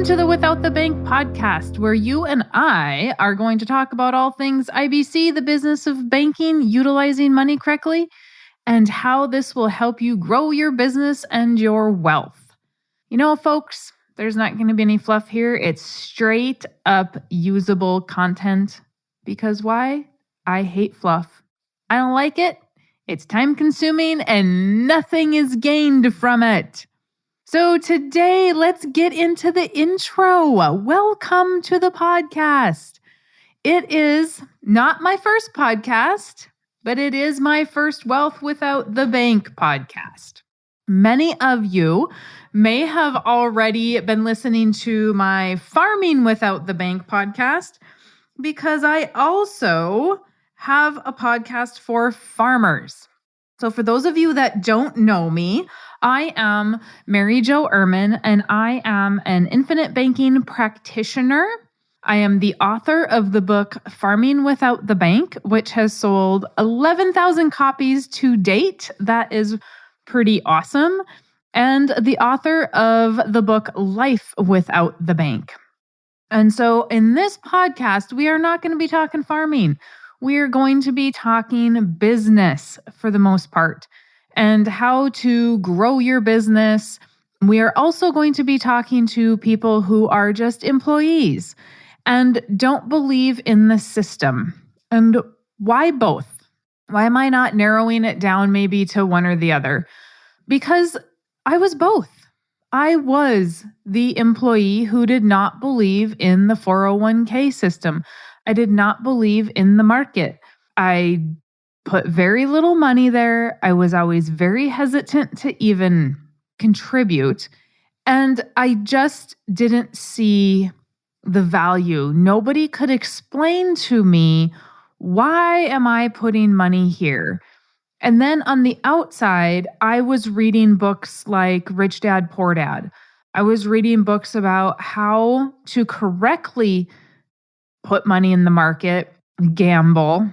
to the Without the Bank podcast, where you and I are going to talk about all things IBC, the business of banking, utilizing money correctly, and how this will help you grow your business and your wealth. You know, folks, there's not going to be any fluff here. It's straight up usable content. Because why? I hate fluff. I don't like it. It's time consuming and nothing is gained from it. So today, let's get into the intro. Welcome to the podcast. It is not my first podcast, but it is my first Wealth Without the Bank podcast. Many of you may have already been listening to my Farming Without the Bank podcast because I also have a podcast for farmers. So for those of you that don't know me, I am Mary Jo Ehrman, and I am an infinite banking practitioner. I am the author of the book Farming Without the Bank, which has sold 11,000 copies to date. That is pretty awesome. And the author of the book Life Without the Bank. And so in this podcast, we are not going to be talking farming. We are going to be talking business for the most part and how to grow your business. We are also going to be talking to people who are just employees and don't believe in the system. And why both? Why am I not narrowing it down maybe to one or the other? Because I was both. I was the employee who did not believe in the 401k system. I did not believe in the market. I put very little money there. I was always very hesitant to even contribute. And I just didn't see the value. Nobody could explain to me, why am I putting money here? And then on the outside, I was reading books like Rich Dad, Poor Dad. I was reading books about how to correctly put money in the market, gamble,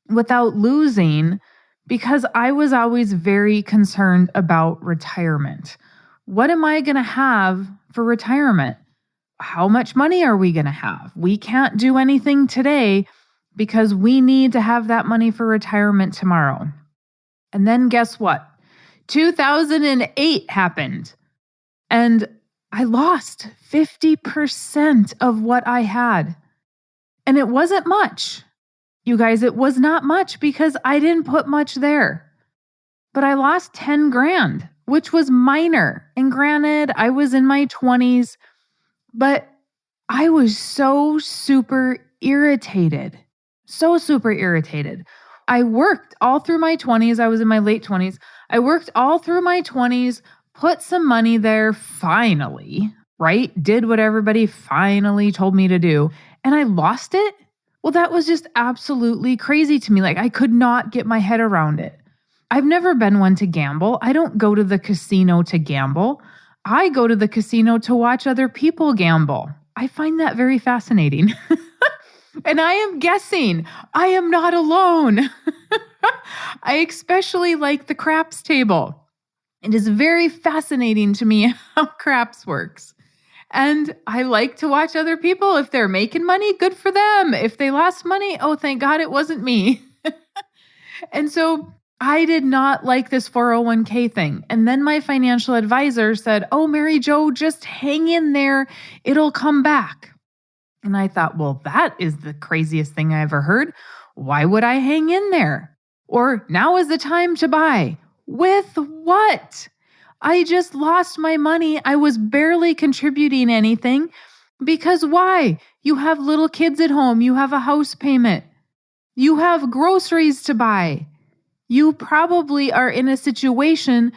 without losing, because I was always very concerned about retirement. What am I going to have for retirement? How much money are we going to have? We can't do anything today because we need to have that money for retirement tomorrow. And then guess what? 2008 happened, and I lost 50% of what I had. And it wasn't much. You guys, it was not much because I didn't put much there. But I lost 10 grand, which was minor. And granted, I was in my 20s, but I was so super irritated. So super irritated. I worked all through my 20s. I was in my late 20s. I worked all through my 20s, put some money there finally, right? Did what everybody finally told me to do. And I lost it. Well, that was just absolutely crazy to me. Like, I could not get my head around it. I've never been one to gamble. I don't go to the casino to gamble. I go to the casino to watch other people gamble. I find that very fascinating. And I am guessing I am not alone. I especially like the craps table. It is very fascinating to me how craps works. And I like to watch other people. If they're making money, good for them. If they lost money, oh, thank God it wasn't me. And so I did not like this 401k thing. And then my financial advisor said, oh, Mary Jo, just hang in there. It'll come back. And I thought, well, that is the craziest thing I ever heard. Why would I hang in there? Or now is the time to buy. With what? I just lost my money. I was barely contributing anything. Because why? You have little kids at home. You have a house payment. You have groceries to buy. You probably are in a situation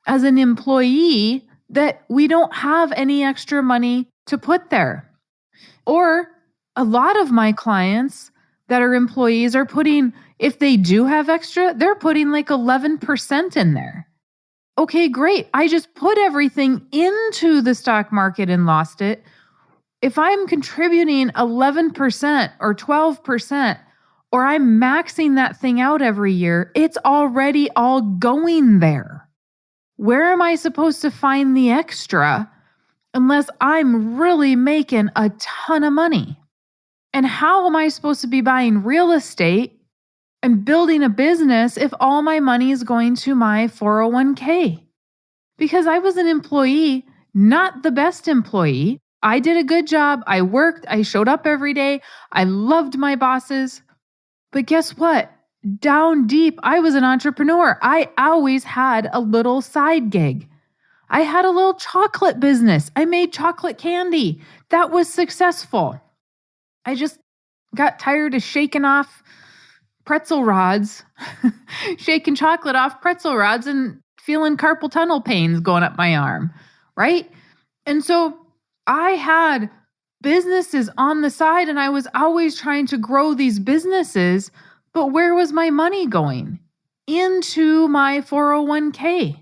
as an employee that we don't have any extra money to put there. Or a lot of my clients that are employees are putting, if they do have extra, they're putting like 11% in there. Okay, great. I just put everything into the stock market and lost it. If I'm contributing 11% or 12%, or I'm maxing that thing out every year, it's already all going there. Where am I supposed to find the extra unless I'm really making a ton of money. And how am I supposed to be buying real estate and building a business if all my money is going to my 401k? Because I was an employee, not the best employee. I did a good job. I worked. I showed up every day. I loved my bosses. But guess what? Down deep, I was an entrepreneur. I always had a little side gig. I had a little chocolate business. I made chocolate candy. That was successful. I just got tired of shaking off pretzel rods, shaking chocolate off pretzel rods and feeling carpal tunnel pains going up my arm, right? And so I had businesses on the side and I was always trying to grow these businesses, but where was my money going? Into my 401k.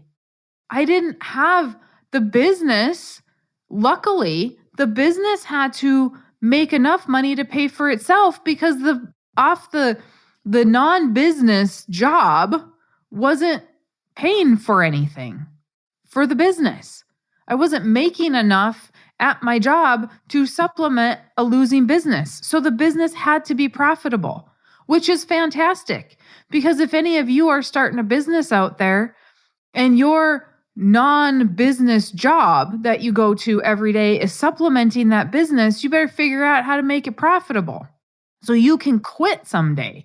I didn't have the business. Luckily, the business had to make enough money to pay for itself because the non-business job wasn't paying for anything for the business. I wasn't making enough at my job to supplement a losing business. So the business had to be profitable, which is fantastic. Because if any of you are starting a business out there and your non-business job that you go to every day is supplementing that business, you better figure out how to make it profitable so you can quit someday.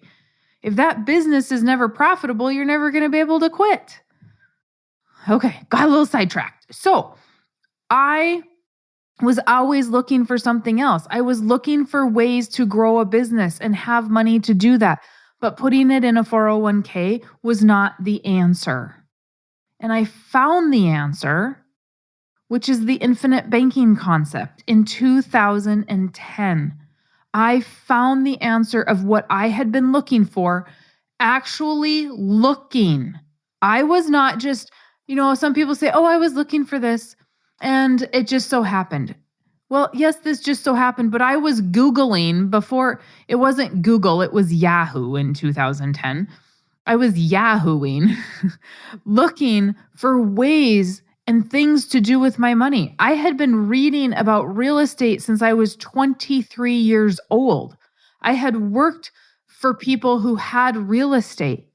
If that business is never profitable, you're never going to be able to quit. Okay, got a little sidetracked. So I was always looking for something else. I was looking for ways to grow a business and have money to do that. But putting it in a 401k was not the answer. And I found the answer, which is the infinite banking concept in 2010. I found the answer of what I had been looking for, actually looking. I was not just, some people say, oh, I was looking for this and it just so happened. Well, yes, this just so happened, but I was Googling before. It wasn't Google, it was Yahoo in 2010. I was Yahooing, looking for ways and things to do with my money. I had been reading about real estate since I was 23 years old. I had worked for people who had real estate,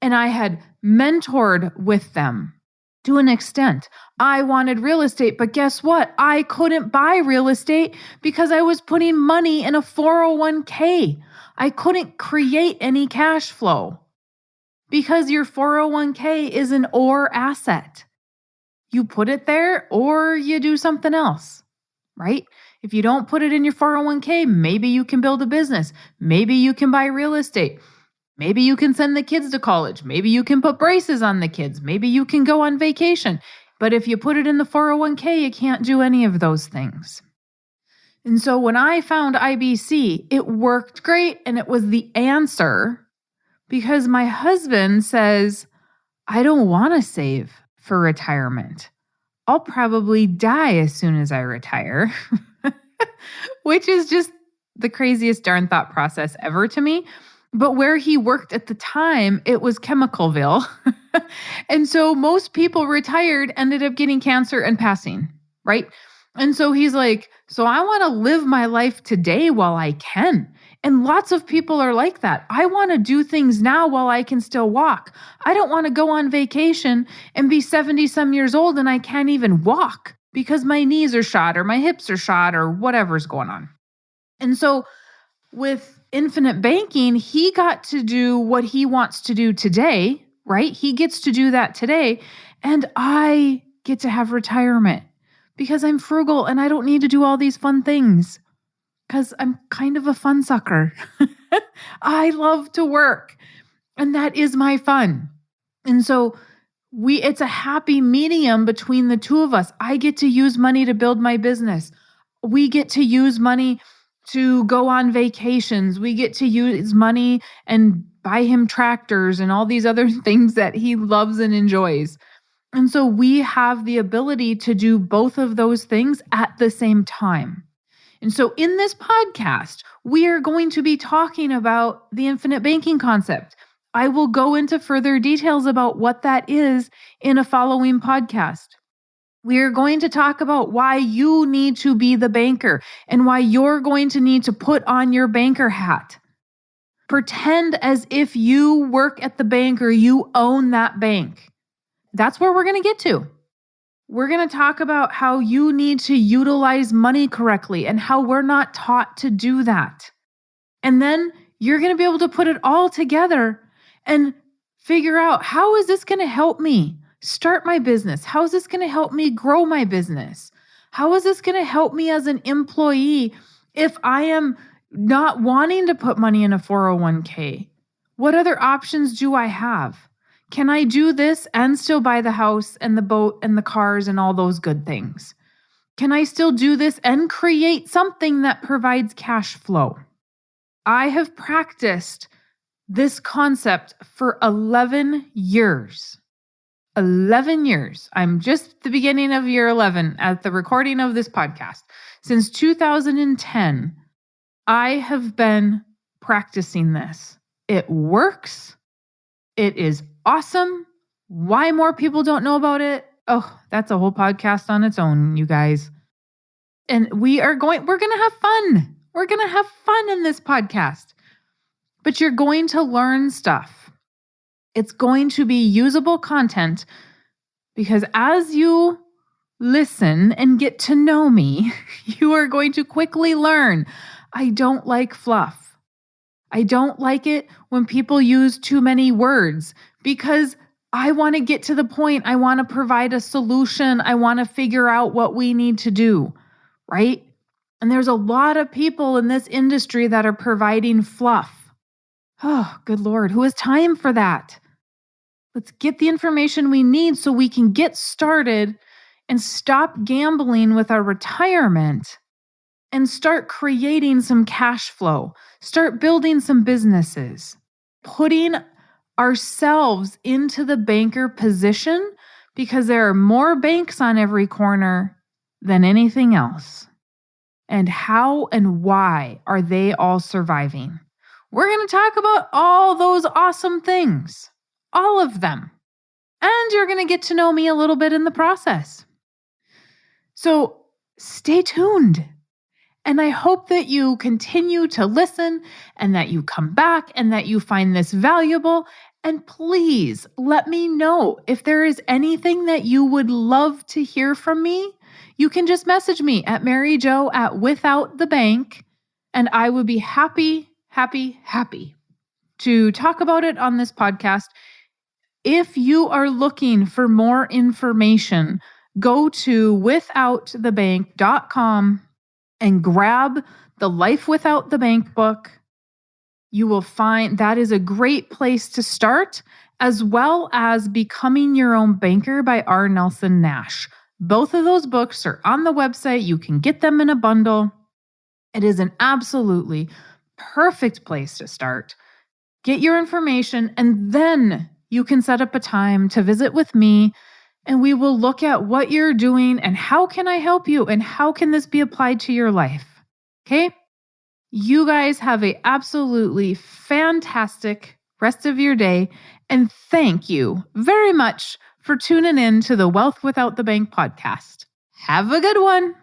and I had mentored with them to an extent. I wanted real estate, but guess what? I couldn't buy real estate because I was putting money in a 401k. I couldn't create any cash flow. Because your 401k is an or asset. You put it there or you do something else, right? If you don't put it in your 401k, maybe you can build a business. Maybe you can buy real estate. Maybe you can send the kids to college. Maybe you can put braces on the kids. Maybe you can go on vacation. But if you put it in the 401k, you can't do any of those things. And so when I found IBC, it worked great and it was the answer. Because my husband says, I don't want to save for retirement. I'll probably die as soon as I retire, which is just the craziest darn thought process ever to me. But where he worked at the time, it was Chemicalville. And so most people retired ended up getting cancer and passing, right? And so he's like, so I want to live my life today while I can. And lots of people are like that. I want to do things now while I can still walk. I don't want to go on vacation and be 70 some years old and I can't even walk because my knees are shot or my hips are shot or whatever's going on. And so with infinite banking, he got to do what he wants to do today, right? He gets to do that today. And I get to have retirement because I'm frugal and I don't need to do all these fun things. Because I'm kind of a fun sucker. I love to work. And that is my fun. And so it's a happy medium between the two of us. I get to use money to build my business. We get to use money to go on vacations. We get to use money and buy him tractors and all these other things that he loves and enjoys. And so we have the ability to do both of those things at the same time. And so in this podcast, we are going to be talking about the infinite banking concept. I will go into further details about what that is in a following podcast. We are going to talk about why you need to be the banker and why you're going to need to put on your banker hat. Pretend as if you work at the bank or you own that bank. That's where we're going to get to. We're going to talk about how you need to utilize money correctly and how we're not taught to do that. And then you're going to be able to put it all together and figure out, how is this going to help me start my business? How is this going to help me grow my business? How is this going to help me as an employee if I am not wanting to put money in a 401k? What other options do I have? Can I do this and still buy the house and the boat and the cars and all those good things? Can I still do this and create something that provides cash flow? I have practiced this concept for 11 years. 11 years. I'm just at the beginning of year 11 at the recording of this podcast. Since 2010, I have been practicing this. It works. It is awesome. Why more people don't know about it? Oh, that's a whole podcast on its own, you guys. And we're going to have fun. We're going to have fun in this podcast. But you're going to learn stuff. It's going to be usable content because as you listen and get to know me, you are going to quickly learn I don't like fluff. I don't like it when people use too many words because I want to get to the point. I want to provide a solution. I want to figure out what we need to do, right? And there's a lot of people in this industry that are providing fluff. Oh, good Lord, who has time for that? Let's get the information we need so we can get started and stop gambling with our retirement and start creating some cash flow, start building some businesses, putting ourselves into the banker position because there are more banks on every corner than anything else. And how and why are they all surviving? We're going to talk about all those awesome things, all of them. And you're going to get to know me a little bit in the process. So stay tuned. And I hope that you continue to listen and that you come back and that you find this valuable. And please let me know if there is anything that you would love to hear from me. You can just message me at MaryJo@WithoutTheBank, and I would be happy to talk about it on this podcast. If you are looking for more information, go to withoutthebank.com and grab the Life Without the Bank book. You will find that is a great place to start, as well as Becoming Your Own Banker by R. Nelson Nash. Both of those books are on the website. You can get them in a bundle. It is an absolutely perfect place to start. Get your information, and then you can set up a time to visit with me, and we will look at what you're doing and how can I help you and how can this be applied to your life. Okay? You guys have an absolutely fantastic rest of your day, and thank you very much for tuning in to the Wealth Without the Bank podcast. Have a good one.